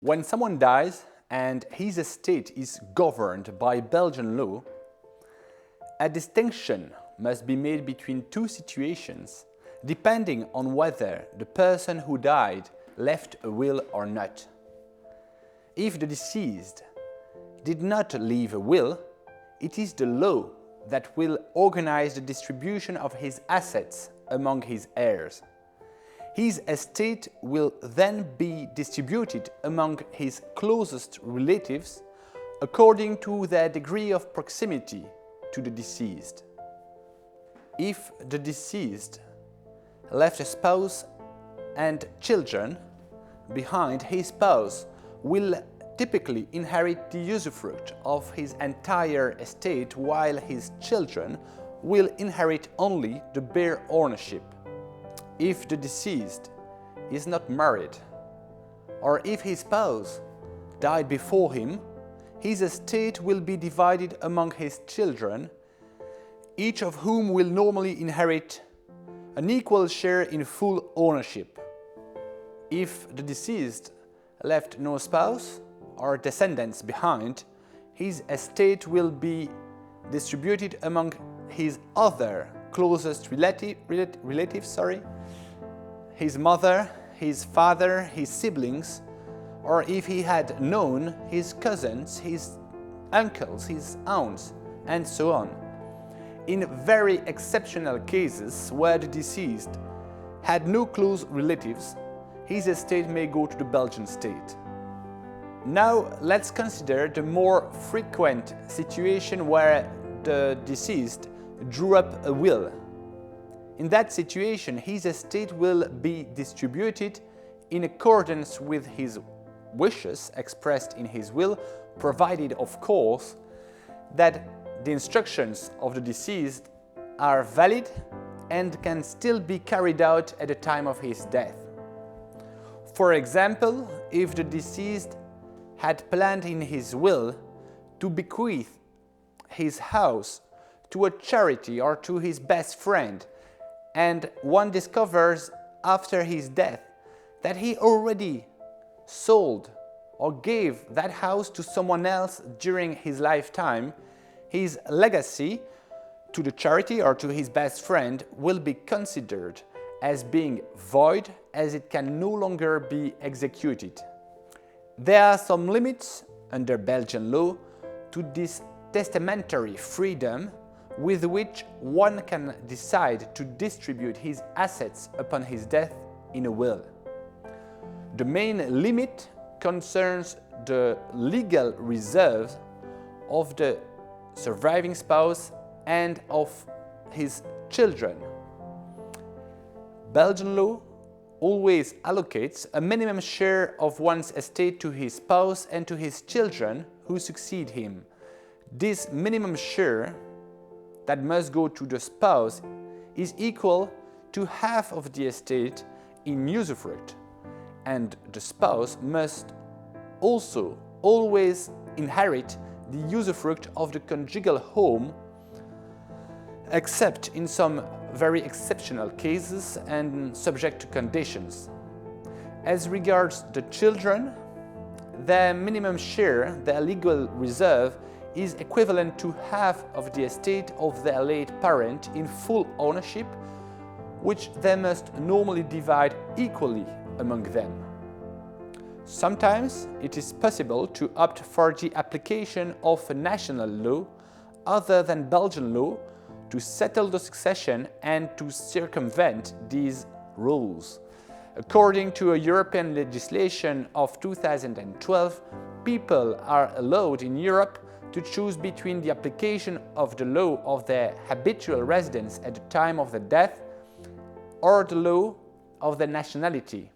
When someone dies and his estate is governed by Belgian law, a distinction must be made between two situations depending on whether the person who died left a will or not. If the deceased did not leave a will, it is the law that will organize the distribution of his assets among his heirs. His estate will then be distributed among his closest relatives according to their degree of proximity to the deceased. If the deceased left a spouse and children behind, his spouse will typically inherit the usufruct of his entire estate, while his children will inherit only the bare ownership. If the deceased is not married, or if his spouse died before him, his estate will be divided among his children, each of whom will normally inherit an equal share in full ownership. If the deceased left no spouse or descendants behind, his estate will be distributed among his other closest relatives, his mother, his father, his siblings, or if he had known, his cousins, his uncles, his aunts, and so on. In very exceptional cases where the deceased had no close relatives, his estate may go to the Belgian state. Now let's consider the more frequent situation where the deceased drew up a will. In that situation, his estate will be distributed in accordance with his wishes expressed in his will, provided, of course, that the instructions of the deceased are valid and can still be carried out at the time of his death. For example, if the deceased had planned in his will to bequeath his house to a charity or to his best friend, and one discovers after his death that he already sold or gave that house to someone else during his lifetime, his legacy to the charity or to his best friend will be considered as being void, as it can no longer be executed. There are some limits under Belgian law to this testamentary freedom with which one can decide to distribute his assets upon his death in a will. The main limit concerns the legal reserves of the surviving spouse and of his children. Belgian law always allocates a minimum share of one's estate to his spouse and to his children who succeed him. This minimum share that must go to the spouse is equal to half of the estate in usufruct, and the spouse must also always inherit the usufruct of the conjugal home, except in some very exceptional cases and subject to conditions. As regards the children, their minimum share, their legal reserve, is equivalent to half of the estate of their late parent in full ownership, which they must normally divide equally among them. Sometimes it is possible to opt for the application of a national law other than Belgian law to settle the succession and to circumvent these rules. According to a European legislation of 2012, people are allowed in Europe to choose between the application of the law of their habitual residence at the time of their death or the law of their nationality.